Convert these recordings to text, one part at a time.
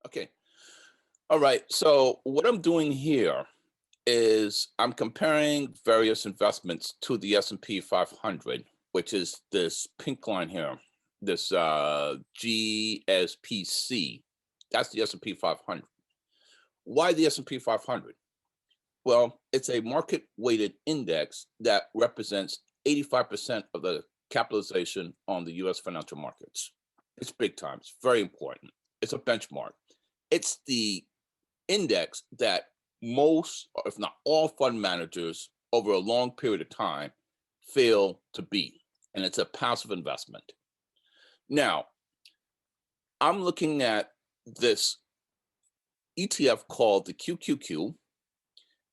Okay. All right. So what I'm doing here is I'm comparing various investments to the S&P 500, which is this pink line here, this GSPC. That's the S&P 500. Why the S&P 500? Well, it's a market weighted index that represents 85% of the capitalization on the US financial markets. It's big time. It's very important. It's a benchmark. It's the index that most, if not all, fund managers over a long period of time fail to beat. And it's a passive investment. Now, I'm looking at this ETF called the QQQ.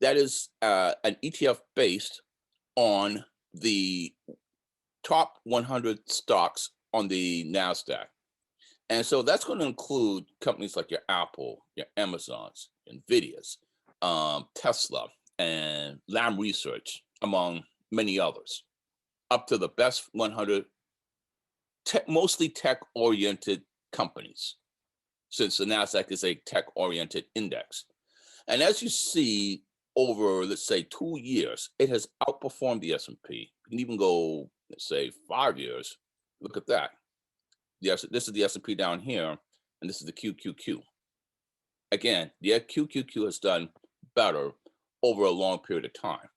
That is an ETF based on the top 100 stocks on the NASDAQ. And so that's going to include companies like your Apple, your Amazons, NVIDIAs, Tesla, and Lam Research, among many others, up to the best 100 mostly tech-oriented companies, since the NASDAQ is a tech-oriented index. And as you see, over, let's say, 2 years, it has outperformed the S&P. You can even go, let's say, 5 years. Look at that. Yes, this is the S&P down here, and this is the QQQ. Again, the QQQ has done better over a long period of time.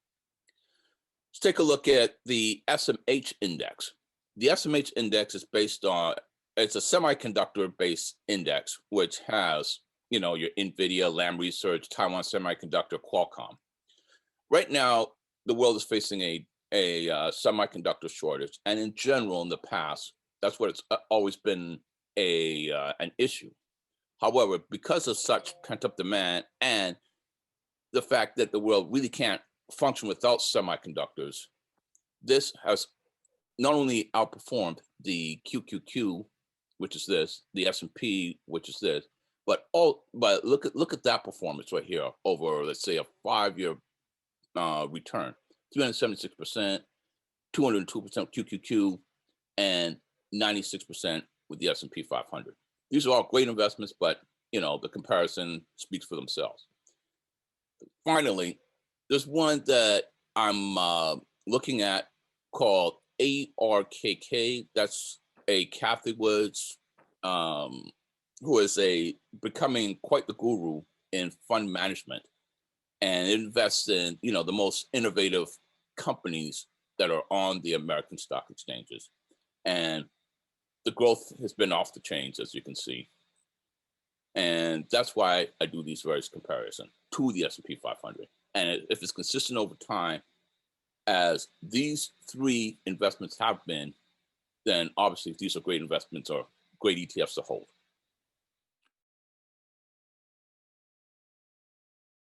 Let's take a look at the SMH index. The SMH index is based on, it's a semiconductor-based index, which has, you know, your NVIDIA, Lam Research, Taiwan Semiconductor, Qualcomm. Right now, the world is facing a semiconductor shortage, and in general, in the past, that's what it's always been an issue. However, because of such pent-up demand and the fact that the world really can't function without semiconductors, this has not only outperformed the QQQ, which is this, the S&P, which is this, but look at that performance right here over, let's say, a 5-year return: 376%, 202% QQQ, and 96% with the S&P 500. These are all great investments, but you know the comparison speaks for themselves. Finally, there's one that I'm looking at called ARKK. That's a Kathy Woods, who is becoming quite the guru in fund management, and invests in the most innovative companies that are on the American stock exchanges. And the growth has been off the chains, as you can see. And that's why I do these various comparisons to the S&P 500. And if it's consistent over time, as these 3 investments have been, then obviously these are great investments or great ETFs to hold.